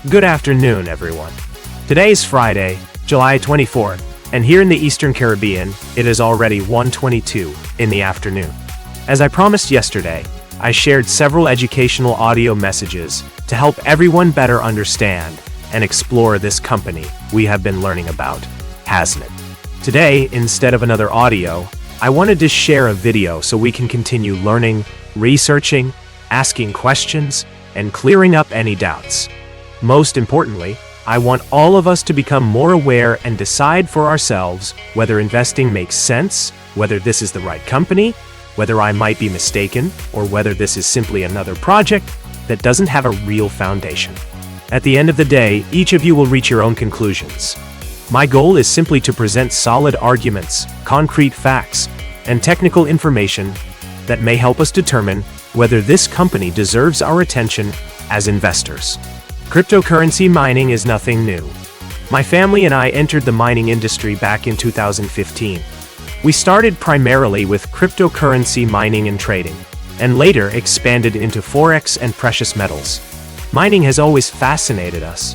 Good afternoon, everyone. Today is Friday, July 24th, and here in the Eastern Caribbean, it is already 1:22 in the afternoon. As I promised yesterday, I shared several educational audio messages to help everyone better understand and explore this company we have been learning about, Hasn't. Today, instead of another audio, I wanted to share a video so we can continue learning, researching, asking questions, and clearing up any doubts. Most importantly, I want all of us to become more aware and decide for ourselves whether investing makes sense, whether this is the right company, whether I might be mistaken, or whether this is simply another project that doesn't have a real foundation. At the end of the day, each of you will reach your own conclusions. My goal is simply to present solid arguments, concrete facts, and technical information that may help us determine whether this company deserves our attention as investors. Cryptocurrency mining is nothing new. My family and I entered the mining industry back in 2015. We started primarily with cryptocurrency mining and trading, and later expanded into forex and precious metals. Mining has always fascinated us.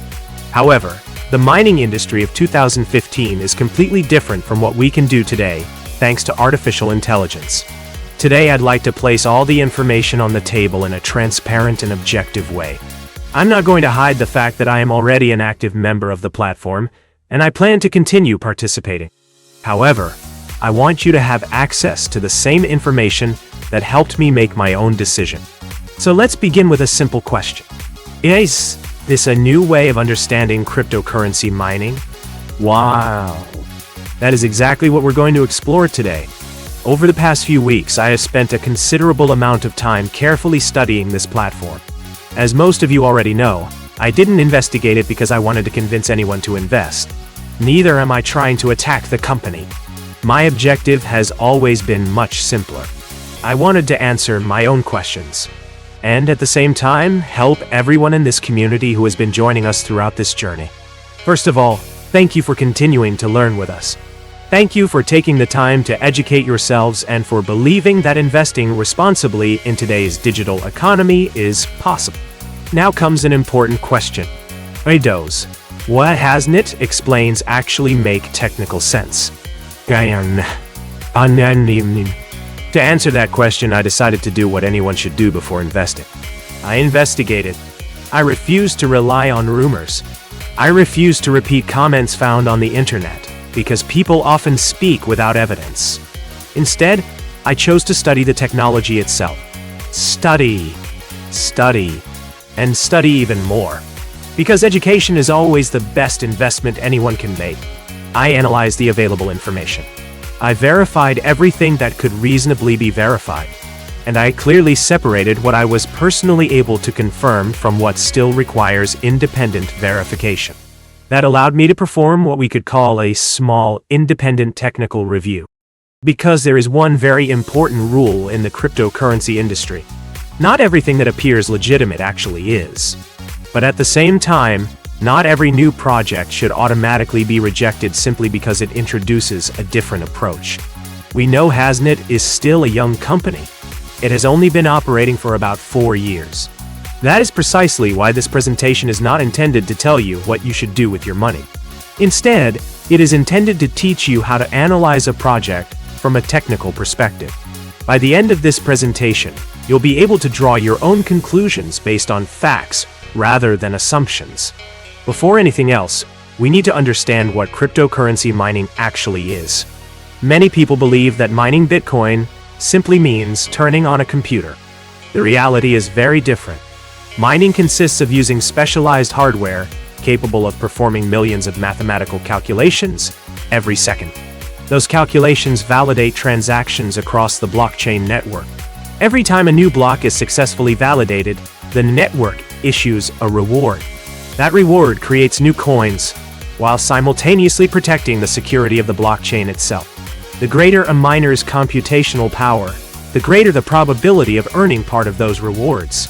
However, the mining industry of 2015 is completely different from what we can do today, thanks to artificial intelligence. Today, I'd like to place all the information on the table in a transparent and objective way. I'm not going to hide the fact that I am already an active member of the platform, and I plan to continue participating. However, I want you to have access to the same information that helped me make my own decision. So let's begin with a simple question. Is this a new way of understanding cryptocurrency mining? Wow! That is exactly what we're going to explore today. Over the past few weeks, I have spent a considerable amount of time carefully studying this platform. As most of you already know, I didn't investigate it because I wanted to convince anyone to invest. Neither am I trying to attack the company. My objective has always been much simpler. I wanted to answer my own questions, and at the same time, help everyone in this community who has been joining us throughout this journey. First of all, thank you for continuing to learn with us. Thank you for taking the time to educate yourselves and for believing that investing responsibly in today's digital economy is possible. Now comes an important question. What hasn't it explains actually make technical sense? To answer that question, I decided to do what anyone should do before investing. I investigated. I refused to rely on rumors. I refused to repeat comments found on the internet, because people often speak without evidence. Instead, I chose to study the technology itself. Study, and study even more. Because education is always the best investment anyone can make. I analyzed the available information. I verified everything that could reasonably be verified. And I clearly separated what I was personally able to confirm from what still requires independent verification. That allowed me to perform what we could call a small, independent technical review. Because there is one very important rule in the cryptocurrency industry. Not everything that appears legitimate actually is. But at the same time, not every new project should automatically be rejected simply because it introduces a different approach. We know Hasn't is still a young company. It has only been operating for about 4 years. That is precisely why this presentation is not intended to tell you what you should do with your money. Instead, it is intended to teach you how to analyze a project from a technical perspective. By the end of this presentation, you'll be able to draw your own conclusions based on facts rather than assumptions. Before anything else, we need to understand what cryptocurrency mining actually is. Many people believe that mining Bitcoin simply means turning on a computer. The reality is very different. Mining consists of using specialized hardware capable of performing millions of mathematical calculations every second. Those calculations validate transactions across the blockchain network. Every time a new block is successfully validated, the network issues a reward. That reward creates new coins, while simultaneously protecting the security of the blockchain itself. The greater a miner's computational power, the greater the probability of earning part of those rewards.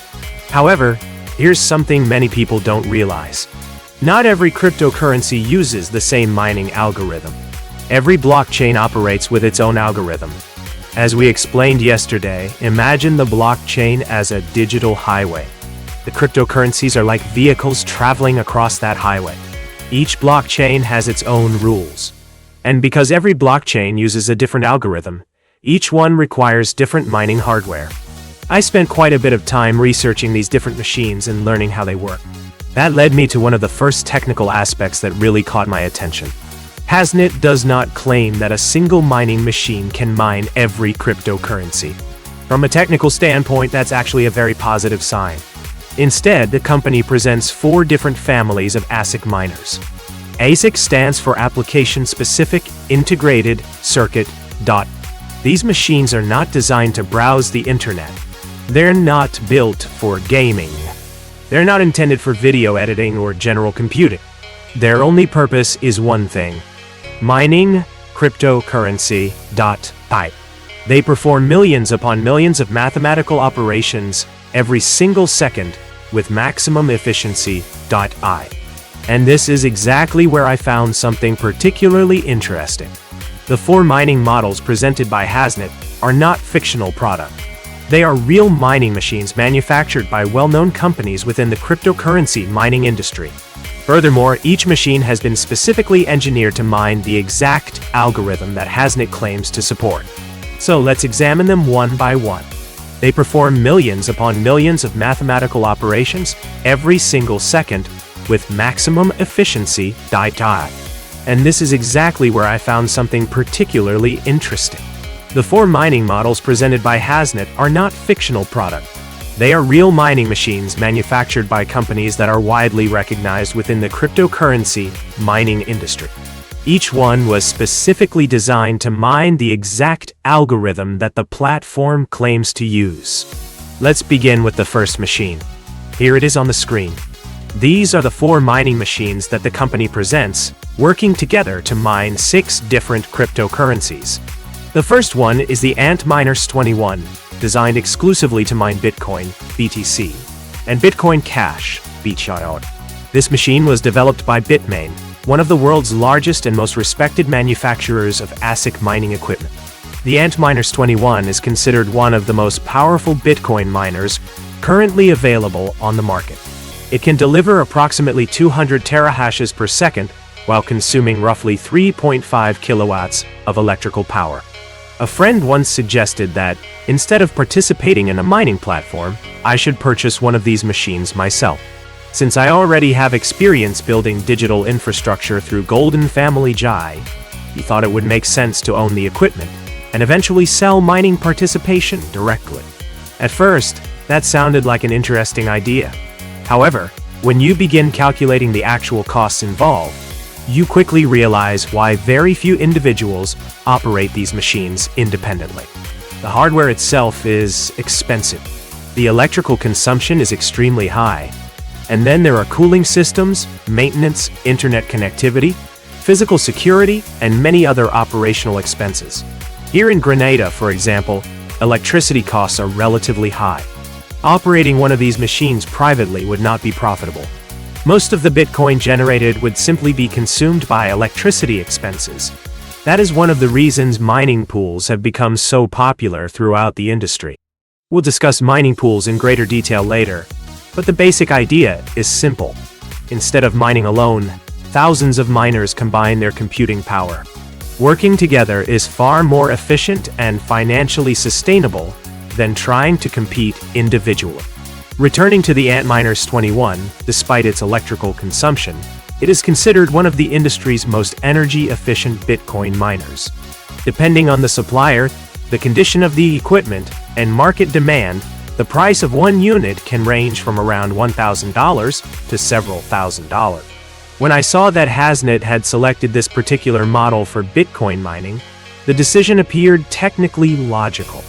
However, here's something many people don't realize. Not every cryptocurrency uses the same mining algorithm. Every blockchain operates with its own algorithm. As we explained yesterday, imagine the blockchain as a digital highway. The cryptocurrencies are like vehicles traveling across that highway. Each blockchain has its own rules. And because every blockchain uses a different algorithm, each one requires different mining hardware. I spent quite a bit of time researching these different machines and learning how they work. That led me to one of the first technical aspects that really caught my attention. Hasnet does not claim that a single mining machine can mine every cryptocurrency. From a technical standpoint, that's actually a very positive sign. Instead, the company presents 4 different families of ASIC miners. ASIC stands for Application-Specific Integrated Circuit. These machines are not designed to browse the internet. They're not built for gaming. They're not intended for video editing or general computing. Their only purpose is one thing: mining cryptocurrency. They perform millions upon millions of mathematical operations every single second with maximum efficiency. And this is exactly where I found something particularly interesting. The 4 mining models presented by Hasnet are not fictional product. They are real mining machines manufactured by well-known companies within the cryptocurrency mining industry. Furthermore, each machine has been specifically engineered to mine the exact algorithm that Hasnet claims to support. So let's examine them one by one. They perform millions upon millions of mathematical operations every single second with maximum efficiency. And this is exactly where I found something particularly interesting. The 4 mining models presented by Hasnet are not fictional product. They are real mining machines manufactured by companies that are widely recognized within the cryptocurrency mining industry. Each one was specifically designed to mine the exact algorithm that the platform claims to use. Let's begin with the first machine. Here it is on the screen. These are the 4 mining machines that the company presents, working together to mine 6 different cryptocurrencies. The first one is the Antminers 21, designed exclusively to mine Bitcoin, BTC, and Bitcoin Cash, BTC. This machine was developed by Bitmain, one of the world's largest and most respected manufacturers of ASIC mining equipment. The Antminers 21 is considered one of the most powerful Bitcoin miners currently available on the market. It can deliver approximately 200 terahashes per second while consuming roughly 3.5 kilowatts of electrical power. A friend once suggested that, instead of participating in a mining platform, I should purchase one of these machines myself. Since I already have experience building digital infrastructure through Golden Family Jai, he thought it would make sense to own the equipment and eventually sell mining participation directly. At first, that sounded like an interesting idea. However, when you begin calculating the actual costs involved, you quickly realize why very few individuals operate these machines independently. The hardware itself is expensive. The electrical consumption is extremely high. And then there are cooling systems, maintenance, internet connectivity, physical security, and many other operational expenses. Here in Grenada, for example, electricity costs are relatively high. Operating one of these machines privately would not be profitable. Most of the Bitcoin generated would simply be consumed by electricity expenses. That is one of the reasons mining pools have become so popular throughout the industry. We'll discuss mining pools in greater detail later, but the basic idea is simple. Instead of mining alone, thousands of miners combine their computing power. Working together is far more efficient and financially sustainable than trying to compete individually. Returning to the Antminers 21, despite its electrical consumption, it is considered one of the industry's most energy-efficient Bitcoin miners. Depending on the supplier, the condition of the equipment, and market demand, the price of one unit can range from around $1,000 to several $1,000s. When I saw that Hasnet had selected this particular model for Bitcoin mining, the decision appeared technically logical.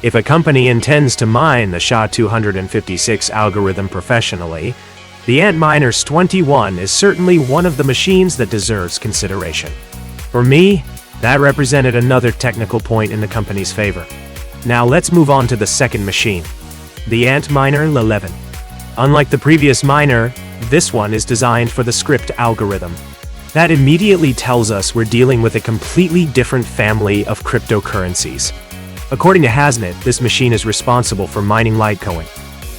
If a company intends to mine the SHA-256 algorithm professionally, the Antminers 21 is certainly one of the machines that deserves consideration. For me, that represented another technical point in the company's favor. Now let's move on to the second machine, the Antminer 11. Unlike the previous miner, this one is designed for the script algorithm. That immediately tells us we're dealing with a completely different family of cryptocurrencies. According to Hasnet, this machine is responsible for mining Litecoin.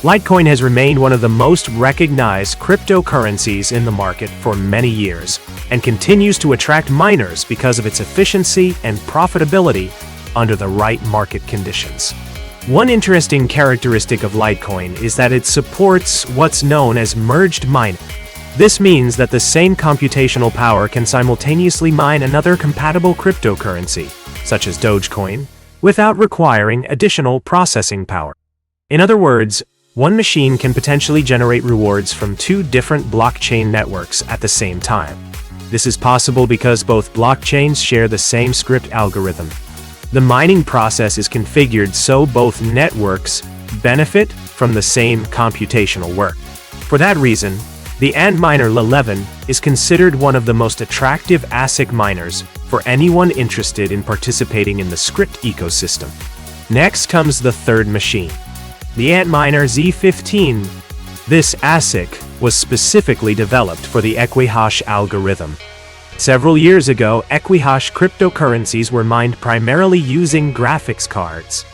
Litecoin has remained one of the most recognized cryptocurrencies in the market for many years and continues to attract miners because of its efficiency and profitability under the right market conditions. One interesting characteristic of Litecoin is that it supports what's known as merged mining. This means that the same computational power can simultaneously mine another compatible cryptocurrency, such as Dogecoin, without requiring additional processing power. In other words, one machine can potentially generate rewards from two different blockchain networks at the same time. This is possible because both blockchains share the same script algorithm. The mining process is configured so both networks benefit from the same computational work. For that reason, the Antminer L11 is considered one of the most attractive ASIC miners for anyone interested in participating in the script ecosystem. Next comes the third machine, the Antminer Z15. This ASIC was specifically developed for the Equihash algorithm. Several years ago, Equihash cryptocurrencies were mined primarily using graphics cards.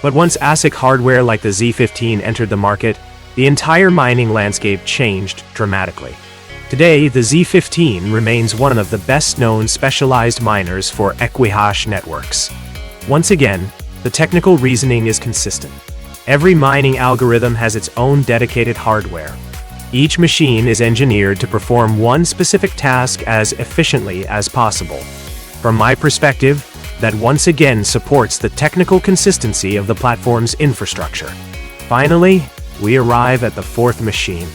But once ASIC hardware like the Z15 entered the market, the entire mining landscape changed dramatically. Today, the Z15 remains one of the best-known specialized miners for Equihash networks. Once again, the technical reasoning is consistent. Every mining algorithm has its own dedicated hardware. Each machine is engineered to perform one specific task as efficiently as possible. From my perspective, that once again supports the technical consistency of the platform's infrastructure. Finally, we arrive at the fourth machine,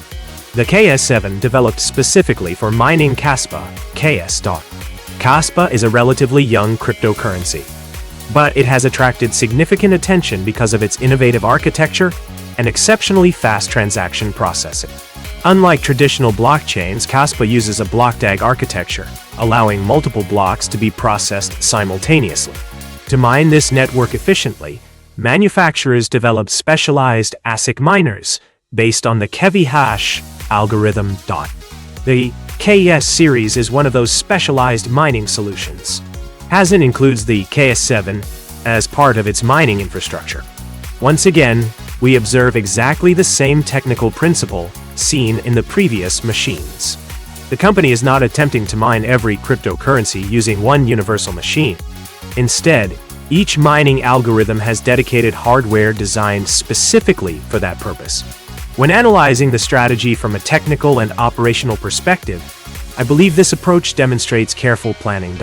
the KS7, developed specifically for mining Kaspa, KS. Kaspa is a relatively young cryptocurrency, but it has attracted significant attention because of its innovative architecture and exceptionally fast transaction processing. Unlike traditional blockchains, Kaspa uses a block DAG architecture, allowing multiple blocks to be processed simultaneously. To mine this network efficiently, manufacturers developed specialized ASIC miners based on the Kevihash algorithm. The KS series is one of those specialized mining solutions. Hazen includes the KS7 as part of its mining infrastructure. Once again, we observe exactly the same technical principle seen in the previous machines. The company is not attempting to mine every cryptocurrency using one universal machine. Instead, each mining algorithm has dedicated hardware designed specifically for that purpose. When analyzing the strategy from a technical and operational perspective, I believe this approach demonstrates careful planning.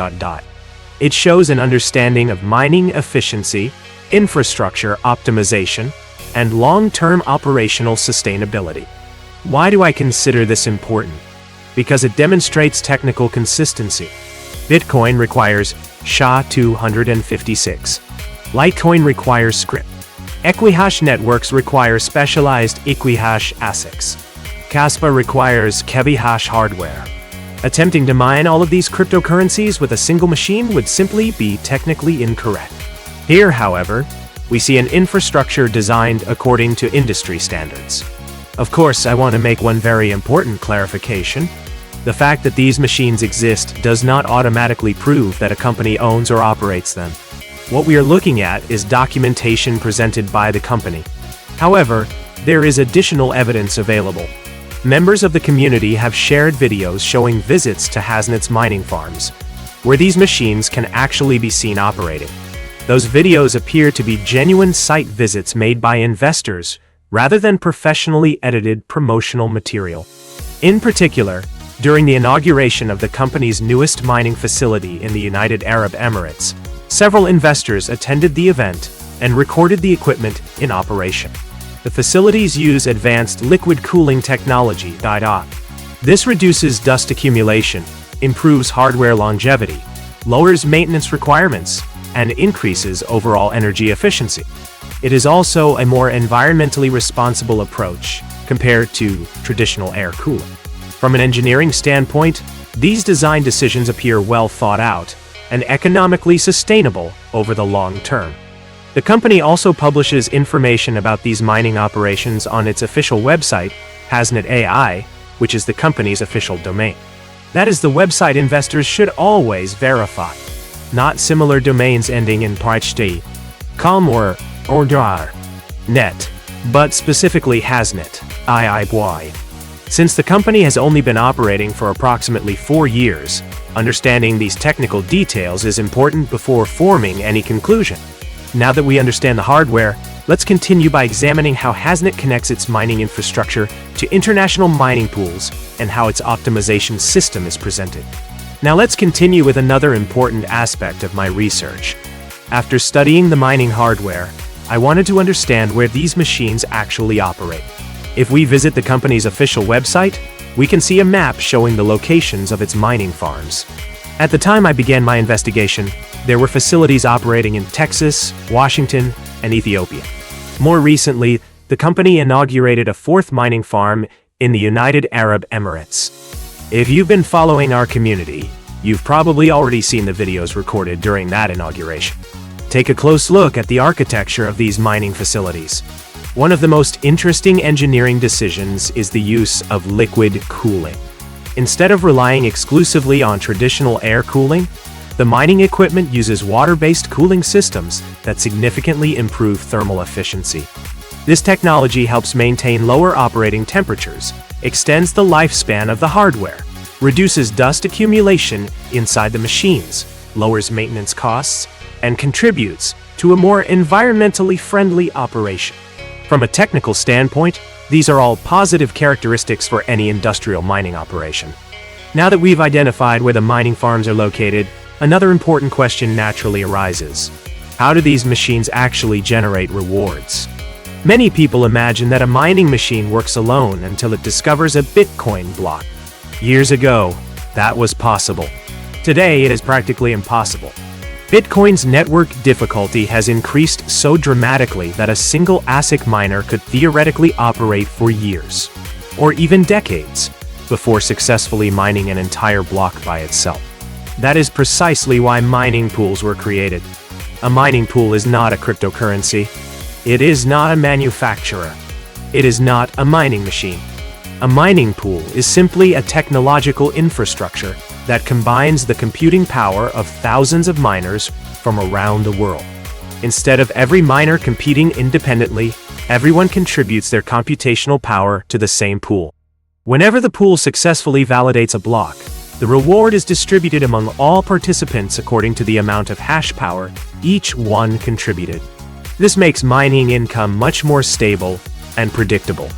It shows an understanding of mining efficiency, infrastructure optimization, and long-term operational sustainability. Why do I consider this important? Because it demonstrates technical consistency. Bitcoin requires SHA-256. Litecoin requires script. Equihash networks require specialized Equihash ASICs. Kaspa requires Kevihash hardware. Attempting to mine all of these cryptocurrencies with a single machine would simply be technically incorrect. Here, however, we see an infrastructure designed according to industry standards. Of course, I want to make one very important clarification. The fact that these machines exist does not automatically prove that a company owns or operates them. What we are looking at is documentation presented by the company. However, there is additional evidence available. Members of the community have shared videos showing visits to Hasnet's mining farms, where these machines can actually be seen operating. Those videos appear to be genuine site visits made by investors rather than professionally edited promotional material. In particular, during the inauguration of the company's newest mining facility in the United Arab Emirates, several investors attended the event and recorded the equipment in operation. The facilities use advanced liquid cooling technology. This reduces dust accumulation, improves hardware longevity, lowers maintenance requirements, and increases overall energy efficiency. It is also a more environmentally responsible approach compared to traditional air cooling. From an engineering standpoint, these design decisions appear well thought out and economically sustainable over the long term. The company also publishes information about these mining operations on its official website, Hasnet AI, which is the company's official domain. That is the website investors should always verify. Not similar domains ending in .ht, .com or .dar. .net. but specifically Hasnet, IIBY. Since the company has only been operating for approximately 4 years, understanding these technical details is important before forming any conclusion. Now that we understand the hardware, let's continue by examining how Hasnet connects its mining infrastructure to international mining pools and how its optimization system is presented. Now let's continue with another important aspect of my research. After studying the mining hardware, I wanted to understand where these machines actually operate. If we visit the company's official website, we can see a map showing the locations of its mining farms. At the time I began my investigation, there were facilities operating in Texas, Washington, and Ethiopia. More recently, the company inaugurated a 4th mining farm in the United Arab Emirates. If you've been following our community, you've probably already seen the videos recorded during that inauguration. Take a close look at the architecture of these mining facilities. One of the most interesting engineering decisions is the use of liquid cooling. Instead of relying exclusively on traditional air cooling, the mining equipment uses water-based cooling systems that significantly improve thermal efficiency. This technology helps maintain lower operating temperatures, extends the lifespan of the hardware, reduces dust accumulation inside the machines, lowers maintenance costs, and contributes to a more environmentally friendly operation. From a technical standpoint, these are all positive characteristics for any industrial mining operation. Now that we've identified where the mining farms are located, another important question naturally arises. How do these machines actually generate rewards? Many people imagine that a mining machine works alone until it discovers a Bitcoin block. Years ago, that was possible. Today, it is practically impossible. Bitcoin's network difficulty has increased so dramatically that a single ASIC miner could theoretically operate for years, or even decades, before successfully mining an entire block by itself. That is precisely why mining pools were created. A mining pool is not a cryptocurrency. It is not a manufacturer. It is not a mining machine. A mining pool is simply a technological infrastructure that combines the computing power of thousands of miners from around the world. Instead of every miner competing independently, everyone contributes their computational power to the same pool. Whenever the pool successfully validates a block, the reward is distributed among all participants according to the amount of hash power each one contributed. This makes mining income much more stable and predictable.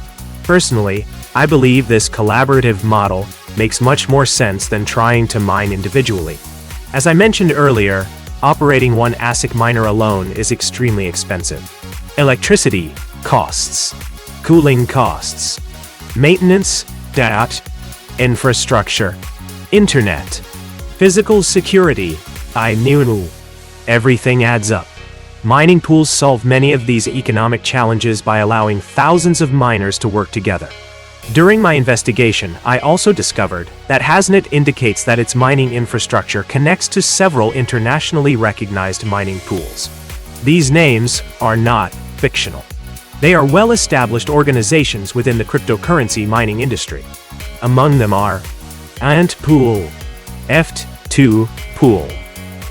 Personally, I believe this collaborative model makes much more sense than trying to mine individually. As I mentioned earlier, operating one ASIC miner alone is extremely expensive. Electricity costs, cooling costs, maintenance, data, infrastructure, internet, physical security, everything adds up. Mining pools solve many of these economic challenges by allowing thousands of miners to work together. During my investigation, I also discovered that Hasnet indicates that its mining infrastructure connects to several internationally recognized mining pools. These names are not fictional. They are well-established organizations within the cryptocurrency mining industry. Among them are Ant Pool, Eft2 Pool,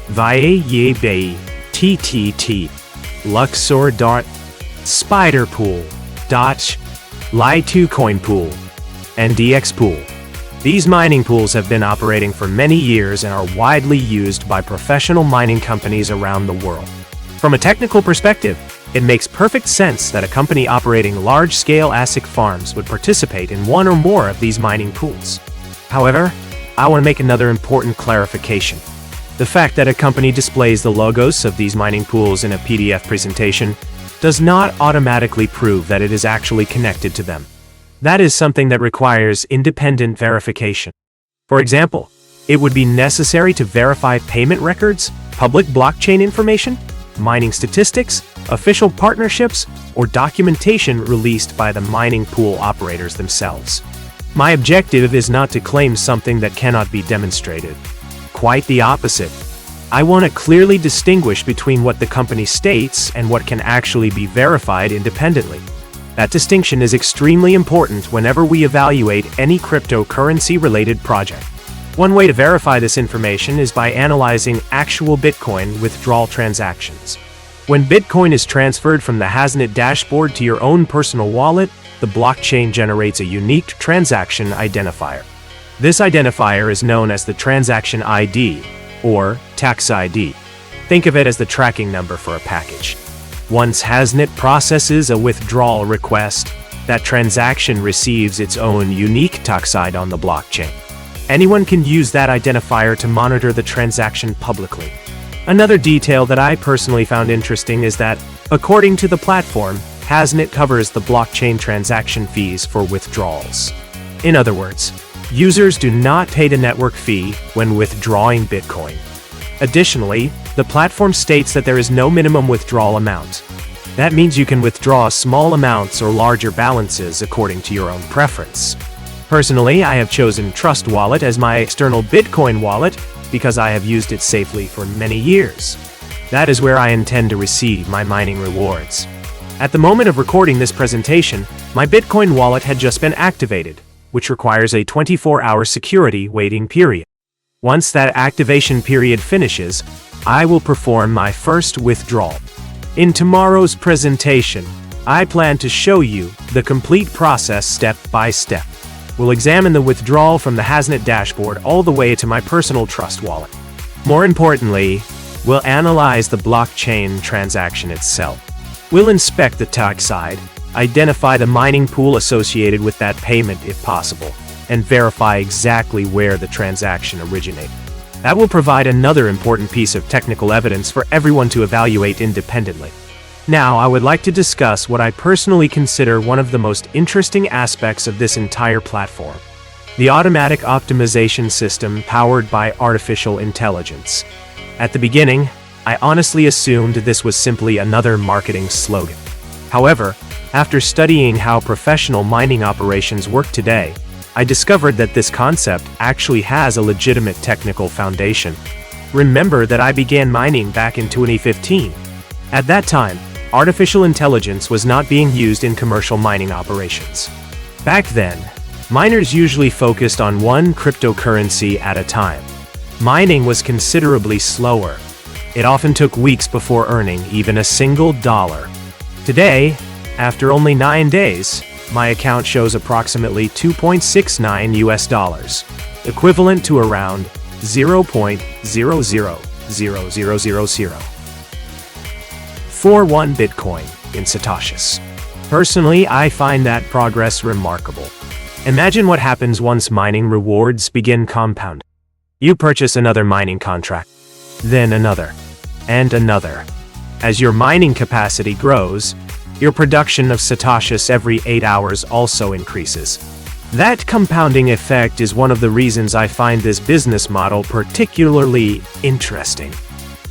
Vaye Bay, TTT, Luxor Dart, Spider Pool, Dotch, Li2 Coin Pool, and DX Pool. These mining pools have been operating for many years and are widely used by professional mining companies around the world. From a technical perspective, it makes perfect sense that a company operating large-scale ASIC farms would participate in one or more of these mining pools. However, I want to make another important clarification. The fact that a company displays the logos of these mining pools in a PDF presentation does not automatically prove that it is actually connected to them. That is something that requires independent verification. For example, it would be necessary to verify payment records, public blockchain information, mining statistics, official partnerships, or documentation released by the mining pool operators themselves. My objective is not to claim something that cannot be demonstrated. Quite the opposite. I want to clearly distinguish between what the company states and what can actually be verified independently. That distinction is extremely important whenever we evaluate any cryptocurrency-related project. One way to verify this information is by analyzing actual Bitcoin withdrawal transactions. When Bitcoin is transferred from the Hasnet dashboard to your own personal wallet, the blockchain generates a unique transaction identifier. This identifier is known as the transaction ID, or tax ID. Think of it as the tracking number for a package. Once Hasnet processes a withdrawal request, that transaction receives its own unique tax ID on the blockchain. Anyone can use that identifier to monitor the transaction publicly. Another detail that I personally found interesting is that, according to the platform, Hasnet covers the blockchain transaction fees for withdrawals. In other words, users do not pay the network fee when withdrawing Bitcoin. Additionally, the platform states that there is no minimum withdrawal amount. That means you can withdraw small amounts or larger balances according to your own preference. Personally, I have chosen Trust Wallet as my external Bitcoin wallet because I have used it safely for many years. That is where I intend to receive my mining rewards. At the moment of recording this presentation, my Bitcoin wallet had just been activated, which requires a 24-hour security waiting period. Once that activation period finishes, I will perform my first withdrawal. In tomorrow's presentation, I plan to show you the complete process step by step. We'll examine the withdrawal from the Hasnet dashboard all the way to my personal Trust wallet. More importantly, we'll analyze the blockchain transaction itself. We'll inspect the tax side, identify the mining pool associated with that payment if possible, and verify exactly where the transaction originated. That will provide another important piece of technical evidence for everyone to evaluate independently. Now, I would like to discuss what I personally consider one of the most interesting aspects of this entire platform: the automatic optimization system powered by artificial intelligence. At the beginning, I honestly assumed this was simply another marketing slogan. However, after studying how professional mining operations work today, I discovered that this concept actually has a legitimate technical foundation. Remember that I began mining back in 2015. At that time, artificial intelligence was not being used in commercial mining operations. Back then, miners usually focused on one cryptocurrency at a time. Mining was considerably slower. It often took weeks before earning even a single dollar. Today, after only 9 days, my account shows approximately $2.69 US, equivalent to around 0.00000041 Bitcoin in Satoshis. Personally, I find that progress remarkable. Imagine what happens once mining rewards begin compounding. You purchase another mining contract, then another, and another. As your mining capacity grows, your production of Satoshis every 8 hours also increases. That compounding effect is one of the reasons I find this business model particularly interesting.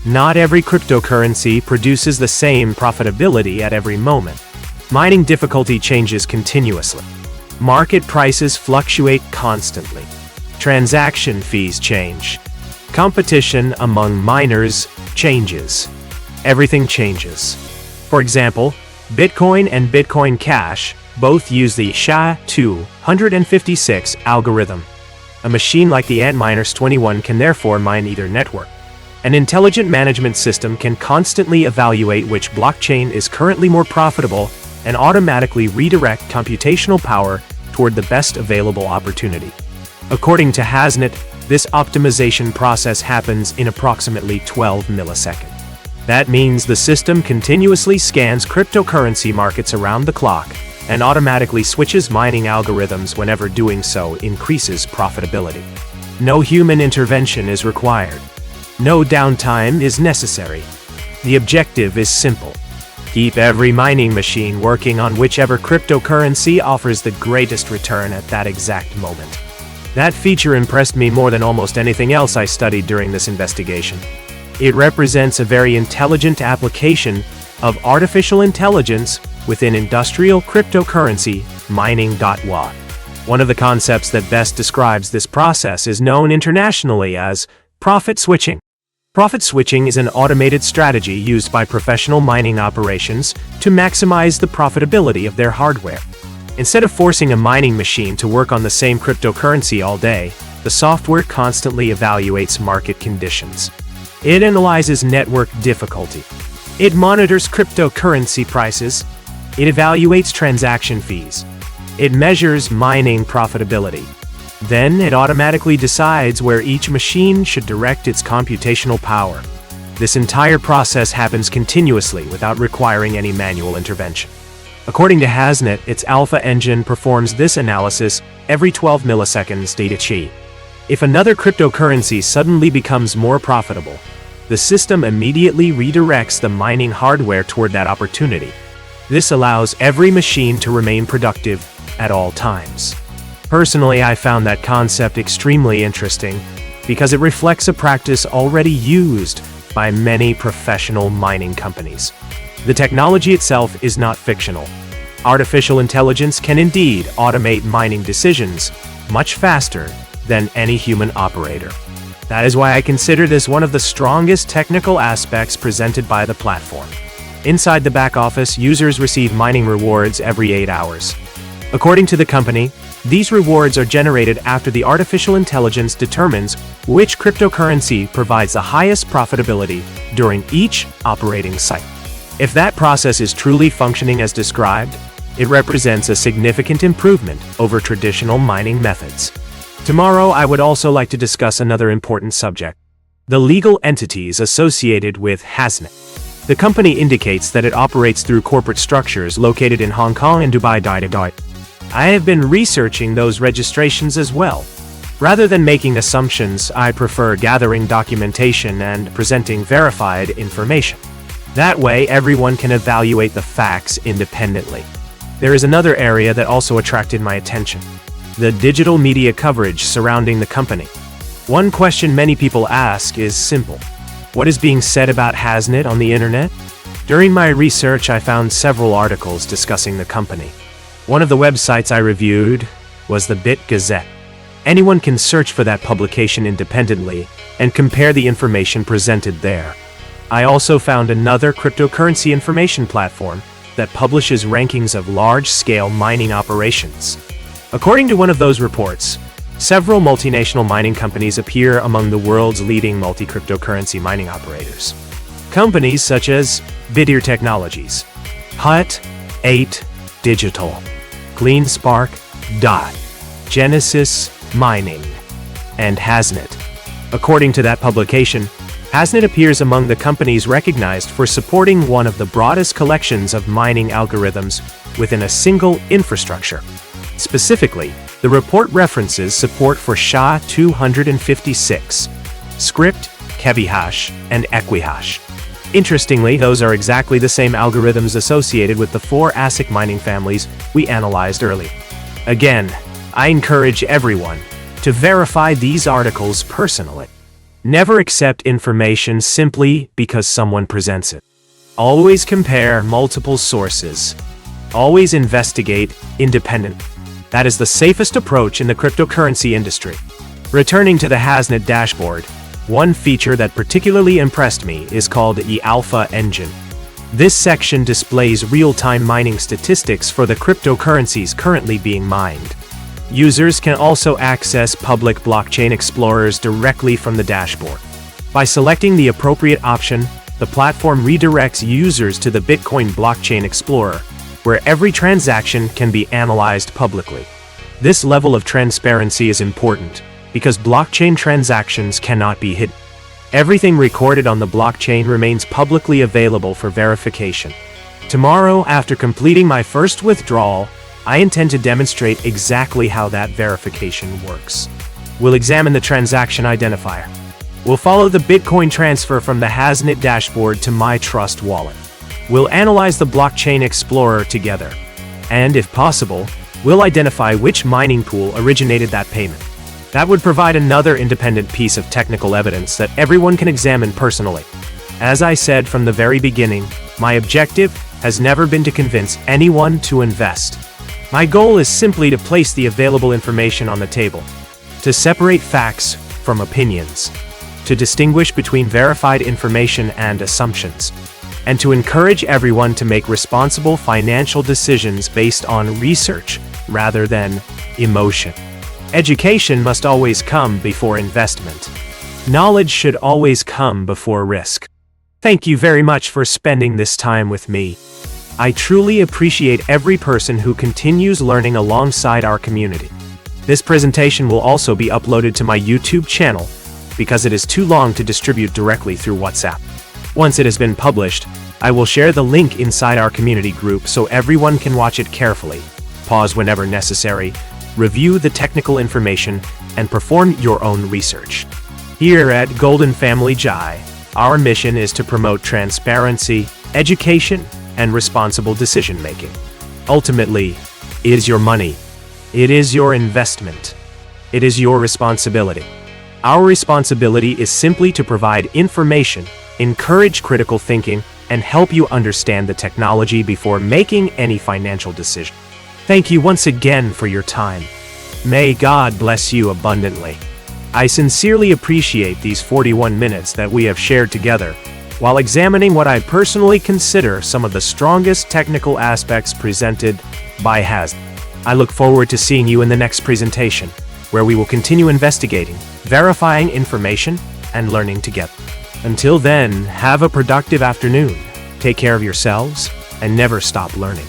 Not every cryptocurrency produces the same profitability at every moment. Mining difficulty changes continuously. Market prices fluctuate constantly. Transaction fees change. Competition among miners changes. Everything changes. For example, Bitcoin and Bitcoin Cash both use the SHA-256 algorithm. A machine like the Antminers 21 can therefore mine either network. An intelligent management system can constantly evaluate which blockchain is currently more profitable and automatically redirect computational power toward the best available opportunity. According to Hasnet, this optimization process happens in approximately 12 milliseconds. That means the system continuously scans cryptocurrency markets around the clock and automatically switches mining algorithms whenever doing so increases profitability. No human intervention is required. No downtime is necessary. The objective is simple: keep every mining machine working on whichever cryptocurrency offers the greatest return at that exact moment. That feature impressed me more than almost anything else I studied during this investigation. It represents a very intelligent application of artificial intelligence within industrial cryptocurrency mining. One of the concepts that best describes this process is known internationally as profit switching. Profit switching is an automated strategy used by professional mining operations to maximize the profitability of their hardware. Instead of forcing a mining machine to work on the same cryptocurrency all day, the software constantly evaluates market conditions. It analyzes network difficulty, It monitors cryptocurrency prices. It evaluates transaction fees. It measures mining profitability. Then it automatically decides where each machine should direct its computational power. This entire process happens continuously without requiring any manual intervention. According to Hasnet, its alpha engine performs this analysis every 12 milliseconds data chi. If another cryptocurrency suddenly becomes more profitable, the system immediately redirects the mining hardware toward that opportunity. This allows every machine to remain productive at all times. Personally, I found that concept extremely interesting because it reflects a practice already used by many professional mining companies. The technology itself is not fictional. Artificial intelligence can indeed automate mining decisions much faster than any human operator. That is why I consider this one of the strongest technical aspects presented by the platform. Inside the back office, users receive mining rewards every 8 hours. According to the company, these rewards are generated after the artificial intelligence determines which cryptocurrency provides the highest profitability during each operating cycle. If that process is truly functioning as described, it represents a significant improvement over traditional mining methods. Tomorrow, I would also like to discuss another important subject: the legal entities associated with Hasnet. The company indicates that it operates through corporate structures located in Hong Kong and Dubai. I have been researching those registrations as well. Rather than making assumptions, I prefer gathering documentation and presenting verified information. That way, everyone can evaluate the facts independently. There is another area that also attracted my attention: the digital media coverage surrounding the company. One question many people ask is simple: what is being said about Hasnet on the internet? During my research, I found several articles discussing the company. One of the websites I reviewed was the Bit Gazette. Anyone can search for that publication independently and compare the information presented there. I also found another cryptocurrency information platform that publishes rankings of large-scale mining operations. According to one of those reports, several multinational mining companies appear among the world's leading multi-cryptocurrency mining operators. Companies such as Bitir Technologies, Hut 8 Digital, CleanSpark, Genesis Mining, and Hasnet. According to that publication, Hasnet appears among the companies recognized for supporting one of the broadest collections of mining algorithms within a single infrastructure. Specifically, the report references support for SHA-256, Script, Kevihash, and Equihash. Interestingly, those are exactly the same algorithms associated with the 4 ASIC mining families we analyzed earlier. Again, I encourage everyone to verify these articles personally. Never accept information simply because someone presents it. Always compare multiple sources. Always investigate independently. That is the safest approach in the cryptocurrency industry. Returning to the Hasnet dashboard, one feature that particularly impressed me is called the Alpha Engine. This section displays real-time mining statistics for the cryptocurrencies currently being mined. Users can also access public blockchain explorers directly from the dashboard. By selecting the appropriate option, the platform redirects users to the Bitcoin Blockchain Explorer, where every transaction can be analyzed publicly. This level of transparency is important because blockchain transactions cannot be hidden. Everything recorded on the blockchain remains publicly available for verification. Tomorrow, after completing my first withdrawal, I intend to demonstrate exactly how that verification works. We'll examine the transaction identifier. We'll follow the Bitcoin transfer from the Hasnet dashboard to my Trust wallet. We'll analyze the Blockchain Explorer together. And if possible, we'll identify which mining pool originated that payment. That would provide another independent piece of technical evidence that everyone can examine personally. As I said from the very beginning, my objective has never been to convince anyone to invest. My goal is simply to place the available information on the table, to separate facts from opinions, to distinguish between verified information and assumptions, and to encourage everyone to make responsible financial decisions based on research rather than emotion. Education must always come before investment. Knowledge should always come before risk. Thank you very much for spending this time with me. I truly appreciate every person who continues learning alongside our community. This presentation will also be uploaded to my YouTube channel because it is too long to distribute directly through WhatsApp. Once it has been published, I will share the link inside our community group so everyone can watch it carefully, pause whenever necessary, review the technical information, and perform your own research. Here at Golden Family Jai, our mission is to promote transparency, education, and responsible decision-making. Ultimately, it is your money. It is your investment. It is your responsibility. Our responsibility is simply to provide information, encourage critical thinking, and help you understand the technology before making any financial decision. Thank you once again for your time. May God bless you abundantly. I sincerely appreciate these 41 minutes that we have shared together, while examining what I personally consider some of the strongest technical aspects presented by HAS. I look forward to seeing you in the next presentation, where we will continue investigating, verifying information, and learning together. Until then, have a productive afternoon, take care of yourselves, and never stop learning.